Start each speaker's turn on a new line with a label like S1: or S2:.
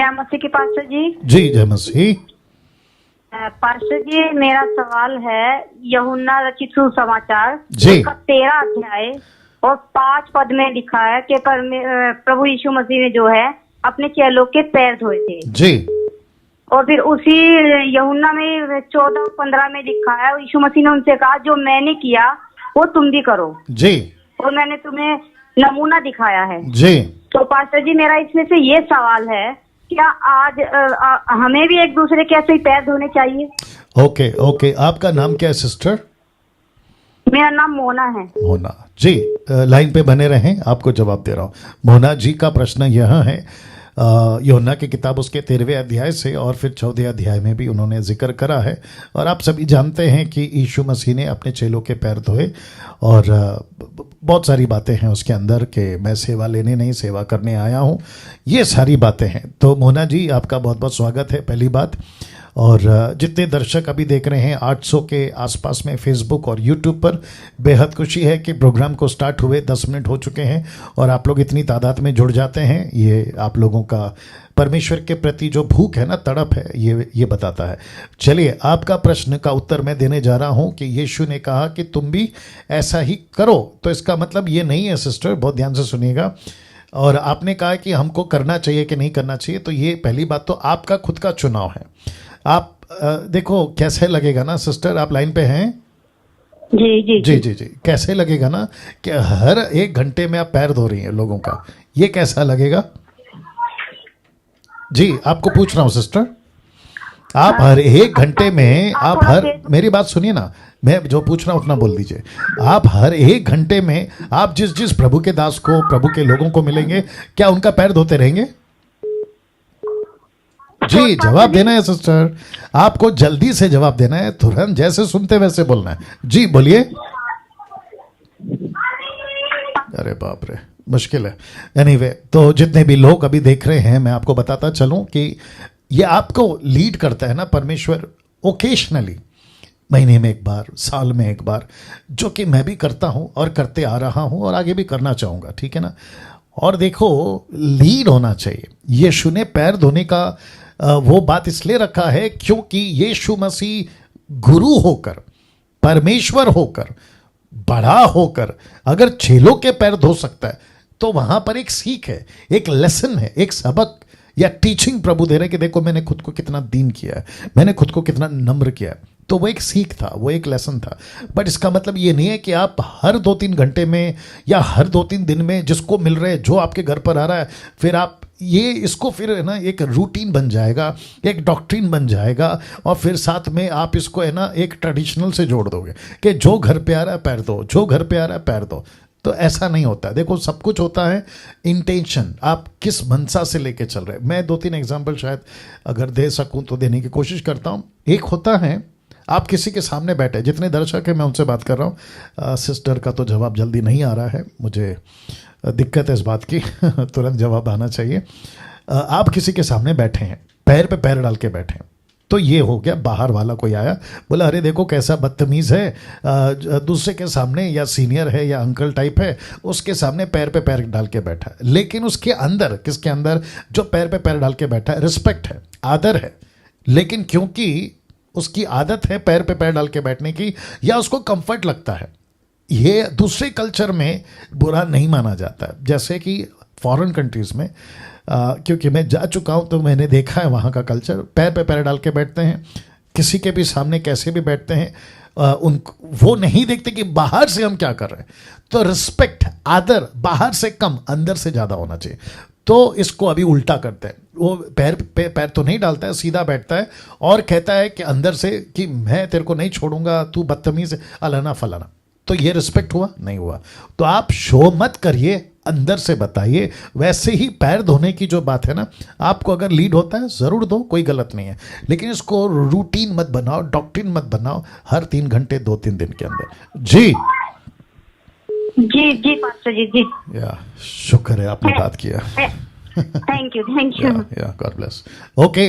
S1: जय मसीह की पास्टर जी।
S2: जी जय मसीह।
S1: पास्टर जी, मेरा सवाल है यूहन्ना रचित सुसमाचार
S2: जी।
S1: उसका 13 अध्याय और 5 पद में लिखा है कि प्रभु यीशु मसीह ने जो है अपने चेलों के पैर धोए थे।
S2: जी।
S1: और फिर उसी यूहन्ना में 14-15 में लिखा है, यीशु मसीह ने उनसे कहा जो मैंने किया वो तुम भी करो।
S2: जी।
S1: और मैंने तुम्हें नमूना दिखाया है।
S2: जी।
S1: तो पास्टर जी, मेरा इसमें से ये सवाल है, क्या आज हमें भी एक दूसरे के ऐसे ही पैर धोने चाहिए?
S2: ओके ओके, आपका नाम क्या है सिस्टर?
S1: मेरा नाम मोना है।
S2: मोना जी, लाइन पे बने रहें, आपको जवाब दे रहा हूँ। मोना जी का प्रश्न यह है, यूहन्ना की किताब उसके 13वें अध्याय से और फिर 14वें अध्याय में भी उन्होंने जिक्र करा है। और आप सभी जानते हैं कि यीशु मसीह ने अपने चेलों के पैर धोए और बहुत सारी बातें हैं उसके अंदर कि मैं सेवा लेने नहीं सेवा करने आया हूँ, ये सारी बातें हैं। तो मोना जी आपका बहुत बहुत स्वागत है पहली बात। और जितने दर्शक अभी देख रहे हैं 800 के आसपास में फेसबुक और यूट्यूब पर, बेहद खुशी है कि प्रोग्राम को स्टार्ट हुए 10 मिनट हो चुके हैं और आप लोग इतनी तादाद में जुड़ जाते हैं। ये आप लोगों का परमेश्वर के प्रति जो भूख है ना, तड़प है, ये बताता है। चलिए, आपका प्रश्न का उत्तर मैं देने जा रहा हूं कि यीशु ने कहा कि तुम भी ऐसा ही करो। तो इसका मतलब ये नहीं है सिस्टर, बहुत ध्यान से सुनिएगा। और आपने कहा कि हमको करना चाहिए कि नहीं करना चाहिए, तो ये पहली बात तो आपका खुद का चुनाव है। आप देखो कैसे लगेगा ना सिस्टर, आप लाइन पे हैं?
S1: जी जी
S2: जी जी जी। कैसे लगेगा ना कि हर 1 घंटे में आप पैर धो रही हैं लोगों का, ये कैसा लगेगा? जी आपको पूछ रहा हूँ सिस्टर, आप हर 1 घंटे में मेरी बात सुनिए ना, मैं जो पूछ रहा हूँ उतना बोल दीजिए। आप हर 1 घंटे में आप जिस प्रभु के दास को, प्रभु के लोगों को मिलेंगे, क्या उनका पैर धोते रहेंगे? जी जवाब देना है सिस्टर, आपको जल्दी से जवाब देना है, तुरंत जैसे सुनते वैसे बोलना है। जी बोलिए। अरे बाप रे, मुश्किल है। एनीवे, तो जितने भी लोग अभी देख रहे हैं, मैं आपको बताता चलूं कि ये आपको लीड करता है ना परमेश्वर, ओकेशनली, महीने में एक बार, साल में एक बार, जो कि मैं भी करता हूं और करते आ रहा हूं और आगे भी करना चाहूंगा, ठीक है ना। और देखो, लीड होना चाहिए। यीशु ने पैर धोने का वो बात इसलिए रखा है क्योंकि यीशु मसीह गुरु होकर, परमेश्वर होकर, बड़ा होकर अगर चेलों के पैर धो सकता है, तो वहां पर एक सीख है, एक लेसन है, एक सबक या टीचिंग प्रभु दे रहे कि देखो मैंने खुद को कितना दीन किया है, मैंने खुद को कितना नम्र किया है। तो वो एक सीख था, वो एक लेसन था। बट इसका मतलब ये नहीं है कि आप हर 2-3 घंटे में या हर 2-3 दिन में जिसको मिल रहे हैं, जो आपके घर पर आ रहा है, फिर आप ये इसको फिर है ना एक रूटीन बन जाएगा, एक डॉक्ट्रिन बन जाएगा, और फिर साथ में आप इसको है ना एक ट्रेडिशनल से जोड़ दोगे कि जो घर पे आ रहा है पैर दो, जो घर पे आ रहा है पैर दो। तो ऐसा नहीं होता है। देखो, सब कुछ होता है इंटेंशन, आप किस मनसा से लेके चल रहे हैं। मैं 2-3 एग्जाम्पल शायद अगर दे सकूं तो देने की कोशिश करता हूं। एक होता है, आप किसी के सामने बैठे, जितने दर्शक हैं मैं उनसे बात कर रहा हूँ। सिस्टर का तो जवाब जल्दी नहीं आ रहा है, मुझे दिक्कत है इस बात की तुरंत जवाब आना चाहिए। आप किसी के सामने बैठे हैं, पैर पे पैर डाल के बैठे हैं, तो ये हो गया, बाहर वाला कोई आया, बोला अरे देखो कैसा बदतमीज़ है, दूसरे के सामने, या सीनियर है या अंकल टाइप है, उसके सामने पैर पे पैर डाल के बैठा है। लेकिन उसके अंदर, किसके अंदर? जो पैर पे पैर डाल के बैठा है, रिस्पेक्ट है, आदर है। लेकिन क्योंकि उसकी आदत है पैर पे पैर डाल के बैठने की, या उसको कंफर्ट लगता है, ये दूसरे कल्चर में बुरा नहीं माना जाता है। जैसे कि फॉरेन कंट्रीज़ में, क्योंकि मैं जा चुका हूँ तो मैंने देखा है वहाँ का कल्चर, पैर पे पैर डाल के बैठते हैं, किसी के भी सामने कैसे भी बैठते हैं। वो नहीं देखते कि बाहर से हम क्या कर रहे हैं। तो रिस्पेक्ट, आदर बाहर से कम, अंदर से ज़्यादा होना चाहिए। तो इसको अभी उल्टा करते हैं, वो पैर पे पैर तो नहीं डालता है, सीधा बैठता है और कहता है कि अंदर से कि मैं तेरे को नहीं छोड़ूंगा, तू बदतमीज, अलाना फलाना। तो ये रिस्पेक्ट हुआ? नहीं हुआ। तो आप शो मत करिए, अंदर से बताइए। वैसे ही पैर धोने की जो बात है ना, आपको अगर लीड होता है ज़रूर दो, कोई गलत नहीं है, लेकिन इसको रूटीन मत बनाओ, डॉक्ट्रिन मत बनाओ हर 3 घंटे 2-3 दिन के अंदर। जी
S1: जी जी पास्टर जी। जी
S2: या शुक्र है आपने बात किया।
S1: Thank you.
S2: या गॉड ब्लेस। ओके।